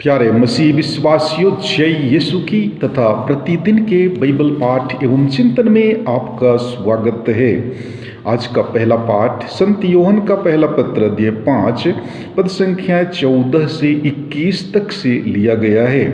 प्यारे मसीह विश्वासियों, जय यीशु की तथा प्रतिदिन के बाइबल पाठ एवं चिंतन में आपका स्वागत है। आज का पहला पाठ संत योहन का पहला पत्र अध्याय 5 पद संख्या 14 से 21 तक से लिया गया है।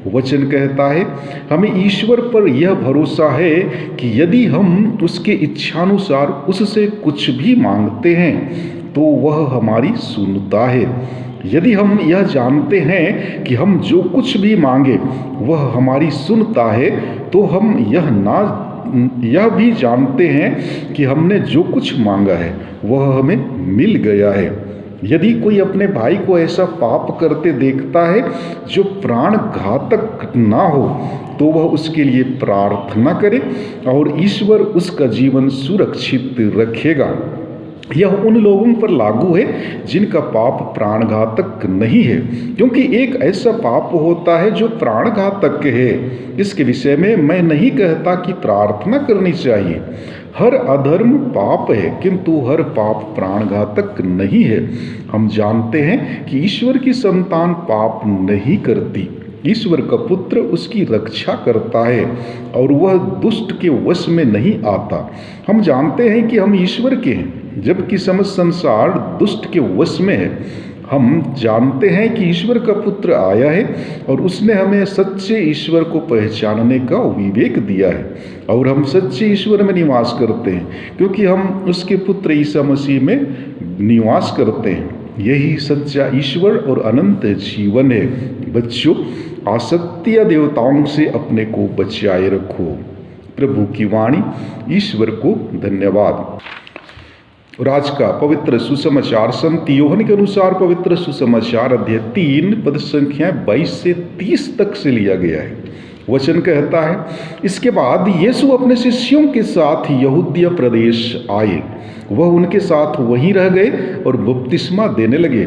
वचन कहता है, हमें ईश्वर पर यह भरोसा है कि यदि हम उसके इच्छानुसार उससे कुछ भी मांगते हैं तो वह हमारी सुनता है। यदि हम यह जानते हैं कि हम जो कुछ भी मांगे वह हमारी सुनता है, तो हम यह भी जानते हैं कि हमने जो कुछ मांगा है वह हमें मिल गया है। यदि कोई अपने भाई को ऐसा पाप करते देखता है जो प्राण घातक ना हो, तो वह उसके लिए प्रार्थना करे और ईश्वर उसका जीवन सुरक्षित रखेगा। यह उन लोगों पर लागू है जिनका पाप प्राणघातक नहीं है, क्योंकि एक ऐसा पाप होता है जो प्राणघातक है। इसके विषय में मैं नहीं कहता कि प्रार्थना करनी चाहिए। हर अधर्म पाप है, किंतु हर पाप प्राणघातक नहीं है। हम जानते हैं कि ईश्वर की संतान पाप नहीं करती। ईश्वर का पुत्र उसकी रक्षा करता है और वह दुष्ट के वश में नहीं आता। हम जानते हैं कि हम ईश्वर के हैं, जबकि समस्त संसार दुष्ट के वश में है। हम जानते हैं कि ईश्वर का पुत्र आया है और उसने हमें सच्चे ईश्वर को पहचानने का विवेक दिया है, और हम सच्चे ईश्वर में निवास करते हैं क्योंकि हम उसके पुत्र ईसा मसीह में निवास करते हैं। यही सच्चा ईश्वर और अनंत जीवन है। बच्चों, आसक्ति या देवताओं से अपने को बचाए रखो। प्रभु की वाणी। ईश्वर को धन्यवाद। और आज का पवित्र सुसमाचार संत योहन के अनुसार पवित्र सुसमाचार अध्याय 3 पद संख्या 22 से 30 तक से लिया गया है। वचन कहता है, इसके बाद यीशु अपने शिष्यों के साथ यहूदिया प्रदेश आए। वह उनके साथ वहीं रह गए और बपतिस्मा देने लगे।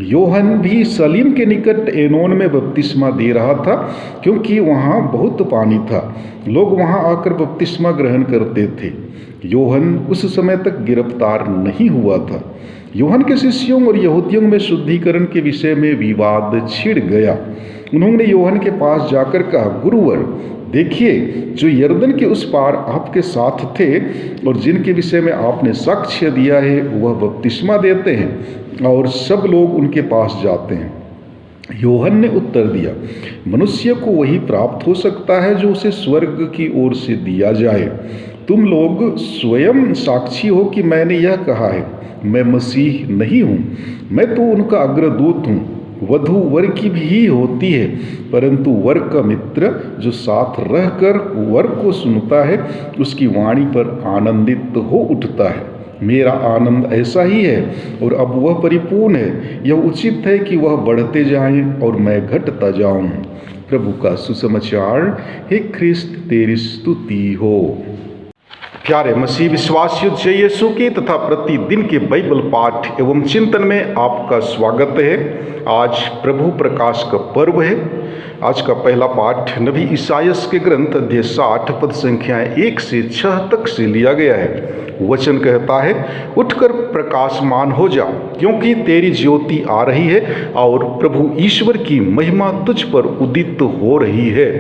योहन भी सलीम के निकट एनोन में बपतिस्मा दे रहा था, क्योंकि वहाँ बहुत पानी था। लोग वहाँ आकर बपतिस्मा ग्रहण करते थे। योहन उस समय तक गिरफ्तार नहीं हुआ था। योहन के शिष्यों और यहूदियों में शुद्धिकरण के विषय में विवाद छिड़ गया। उन्होंने योहन के पास जाकर कहा, गुरुवर, देखिए, जो यरदन के उस पार आपके साथ थे और जिनके विषय में आपने साक्ष्य दिया है, वह बपतिस्मा देते हैं और सब लोग उनके पास जाते हैं। योहन ने उत्तर दिया, मनुष्य को वही प्राप्त हो सकता है जो उसे स्वर्ग की ओर से दिया जाए। तुम लोग स्वयं साक्षी हो कि मैंने यह कहा है, मैं मसीह नहीं हूँ, मैं तो उनका अग्रदूत हूँ। वधू वर की भी होती है, परंतु वर का मित्र जो साथ रहकर वर को सुनता है, उसकी वाणी पर आनंदित हो उठता है। मेरा आनंद ऐसा ही है और अब वह परिपूर्ण है। यह उचित है कि वह बढ़ते जाएं और मैं घटता जाऊं। प्रभु का सुसमाचार। हे ख्रिस्त, तेरी स्तुति हो। प्यारे मसीह विश्वासियों, जय यीशु की तथा प्रतिदिन के बाइबल पाठ एवं चिंतन में आपका स्वागत है। आज प्रभु प्रकाश का पर्व है। आज का पहला पाठ नबी ईसायास के ग्रंथ अध्याय 60 पद संख्याएं 1 से 6 तक से लिया गया है। वचन कहता है, उठकर प्रकाशमान हो जा, क्योंकि तेरी ज्योति आ रही है और प्रभु ईश्वर की महिमा तुझ पर उदित हो रही है।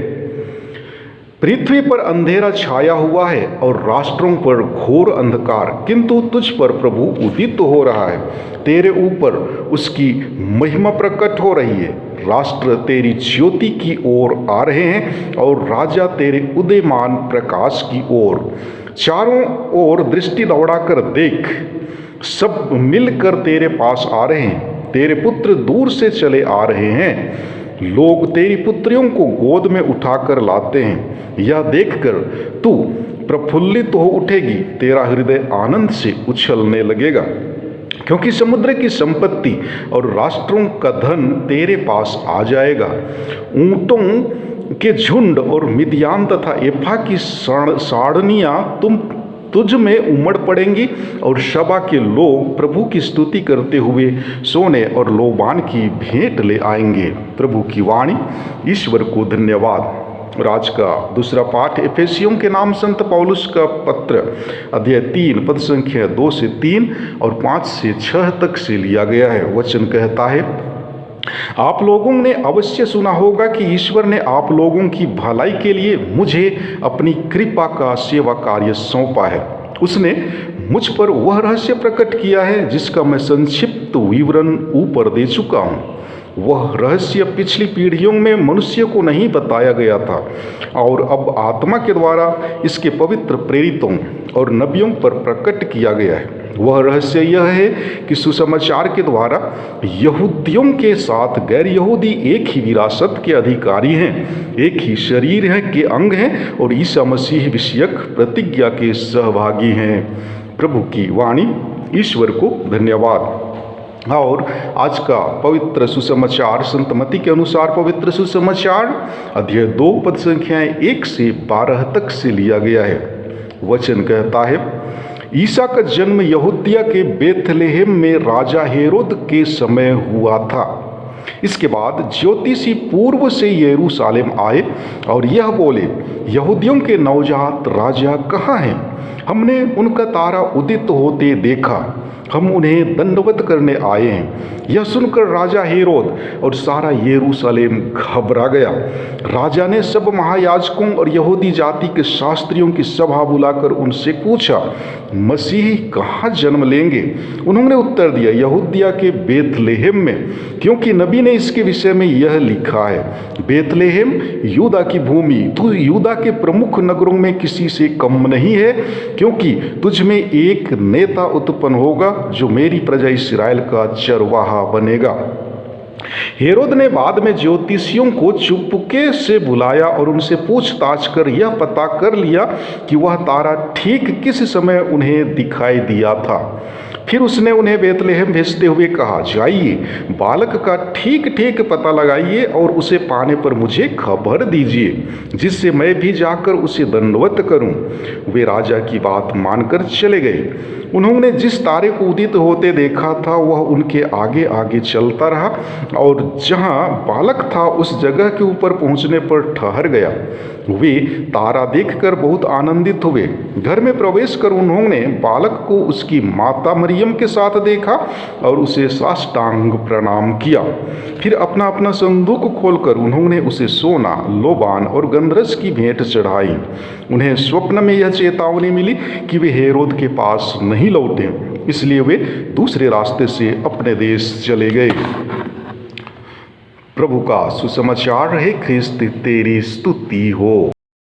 पृथ्वी पर अंधेरा छाया हुआ है और राष्ट्रों पर घोर अंधकार, किंतु तुझ पर प्रभु उदित हो रहा है। तेरे ऊपर उसकी महिमा प्रकट हो रही है। राष्ट्र तेरी ज्योति की ओर आ रहे हैं और राजा तेरे उदयमान प्रकाश की ओर। चारों ओर दृष्टि दौड़ाकर देख, सब मिलकर तेरे पास आ रहे हैं। तेरे पुत्र दूर से चले आ रहे हैं। लोग तेरी पुत्रियों को गोद में उठाकर लाते हैं। यह देखकर तू प्रफुल्लित हो उठेगी, तेरा हृदय आनंद से उछलने लगेगा, क्योंकि समुद्र की संपत्ति और राष्ट्रों का धन तेरे पास आ जाएगा। ऊंटों के झुंड और मिद्यान तथा एफा की साड़नियां तुझ में उमड़ पड़ेंगी, और शबा के लोग प्रभु की स्तुति करते हुए सोने और लोबान की भेंट ले आएंगे। प्रभु की वाणी। ईश्वर को धन्यवाद। और आज का दूसरा पाठ एफेसियों के नाम संत पौलुस का पत्र अध्याय 3 पद संख्या 2 से 3 और 5 से 6 तक से लिया गया है। वचन कहता है, आप लोगों ने अवश्य सुना होगा कि ईश्वर ने आप लोगों की भलाई के लिए मुझे अपनी कृपा का सेवा कार्य सौंपा है। उसने मुझ पर वह रहस्य प्रकट किया है जिसका मैं संक्षिप्त विवरण ऊपर दे चुका हूँ। वह रहस्य पिछली पीढ़ियों में मनुष्य को नहीं बताया गया था और अब आत्मा के द्वारा इसके पवित्र प्रेरितों और नबियों पर प्रकट किया गया है। वह रहस्य यह है कि सुसमाचार के द्वारा यहूदियों के साथ गैर यहूदी एक ही विरासत के अधिकारी हैं, एक ही शरीर है के अंग हैं और ईसा मसीह विषयक प्रतिज्ञा के सहभागी हैं। प्रभु की वाणी। ईश्वर को धन्यवाद। और आज का पवित्र सुसमाचार संत मत्ती के अनुसार पवित्र सुसमाचार अध्याय 2 पद संख्याएं 1 से 12 तक से लिया गया है। वचन कहता है, ईसा का जन्म यहूदिया के बेथलेहम में राजा हेरोद के समय हुआ था। इसके बाद ज्योतिषी पूर्व से यरूशलेम आए और यह बोले, यहूदियों के नवजात राजा कहाँ हैं? हमने उनका तारा उदित होते देखा, हम उन्हें दंडवत करने आए हैं। यह सुनकर राजा हेरोद और सारा यरूशलेम घबरा गया। राजा ने सब महायाजकों और यहूदी जाति के शास्त्रियों की सभा बुलाकर उनसे पूछा, मसीह कहाँ जन्म लेंगे? उन्होंने उत्तर दिया, यहूदिया के बेथलेहम में, क्योंकि नबी ने इसके विषय में यह लिखा है, बेथलेहम यूदा की भूमि, तू यूदा के प्रमुख नगरों में किसी से कम नहीं है, क्योंकि तुझ में एक नेता उत्पन्न होगा जो मेरी प्रजा इस्राएल का चरवाहा बनेगा। हेरोद ने बाद में ज्योतिषियों को चुपके से बुलाया और उनसे पूछताछ कर यह पता कर लिया कि वह तारा ठीक किस समय उन्हें दिखाई दिया था। फिर उसने उन्हें बेथलेहम भेजते हुए कहा, जाइए, बालक का ठीक ठीक पता लगाइए और उसे पाने पर मुझे खबर दीजिए, जिससे मैं भी जाकर उसे दंडवत करूं। वे राजा की बात मानकर चले गए। उन्होंने जिस तारे को उदित होते देखा था वह उनके आगे आगे चलता रहा और जहां बालक था उस जगह के ऊपर पहुंचने पर ठहर गया। वे तारा देखकर बहुत आनंदित हुए। घर में प्रवेश कर उन्होंने बालक को उसकी माता मरियम के साथ देखा और उसे साष्टांग प्रणाम किया। फिर अपना अपना संदूक खोलकर उन्होंने उसे सोना, लोबान और गंधरस की भेंट चढ़ाई। उन्हें स्वप्न में यह चेतावनी मिली कि वे हेरोद के पास नहीं लौटे, इसलिए वे दूसरे रास्ते से अपने देश चले गए। प्रभु का सुसमाचार है। ख्रिस्त तेरी स्तुति हो।